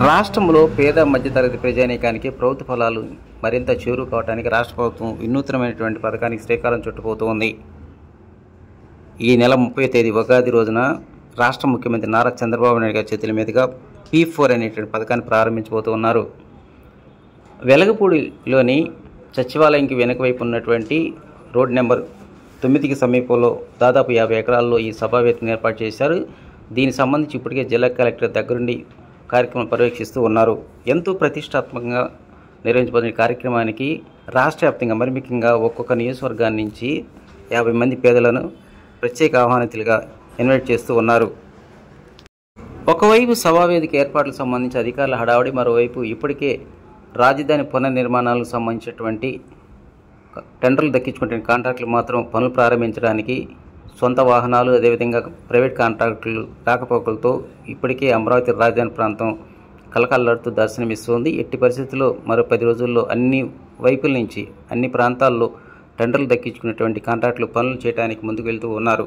రాష్ట్రంలో పేద మధ్యతరగతి ప్రజానీకానికి ప్రభుత్వ ఫలాలు మరింత చేరువ కావడానికి రాష్ట్ర ప్రభుత్వం వినూత్నమైనటువంటి పథకానికి శ్రీకారం చుట్టబోతోంది. ఈ నెల 30వ తేదీ ఉగాది రోజున రాష్ట్ర ముఖ్యమంత్రి నారా చంద్రబాబు నాయుడు గారి చేతుల మీదుగా P4 అనేటువంటి పథకాన్ని ప్రారంభించబోతున్నారు. వెలగపూడిలోని సచివాలయంకి వెనుక వైపు ఉన్నటువంటి రోడ్ నెంబర్ 9కి సమీపంలో దాదాపు 50 ఎకరాల్లో ఈ సభావేదికను ఏర్పాటు చేశారు. దీనికి సంబంధించి ఇప్పటికే జిల్లా కలెక్టర్ దగ్గరుండి కార్యక్రమం పర్యవేక్షిస్తూ ఉన్నారు. ఎంతో ప్రతిష్టాత్మకంగా నిర్వహించబడిన కార్యక్రమానికి రాష్ట్ర వ్యాప్తంగా మరి ముఖ్యంగా ఒక్కొక్క నియోజకవర్గాన్ని నుంచి 50 మంది పేదలను ప్రత్యేక ఆహ్వానితులుగా ఇన్వైట్ చేస్తూ ఉన్నారు. ఒకవైపు సభావేదిక ఏర్పాట్లకు సంబంధించి అధికారుల హడావుడి, మరోవైపు ఇప్పటికే రాజధాని పునర్నిర్మాణాలకు సంబంధించినటువంటి టెండర్లు దక్కించుకుంటున్న కాంట్రాక్టులు మాత్రం పనులు ప్రారంభించడానికి సొంత వాహనాలు, అదేవిధంగా ప్రైవేట్ కాంట్రాక్టులు రాకపోకలతో ఇప్పటికే అమరావతి రాజధాని ప్రాంతం కలకల్లాడుతూ దర్శనమిస్తోంది. ఎట్టి పరిస్థితుల్లో మరో 10 రోజుల్లో అన్ని వైపుల నుంచి అన్ని ప్రాంతాల్లో టెండర్లు దక్కించుకున్నటువంటి కాంట్రాక్టులు పనులు చేయడానికి ముందుకు వెళ్తూ ఉన్నారు.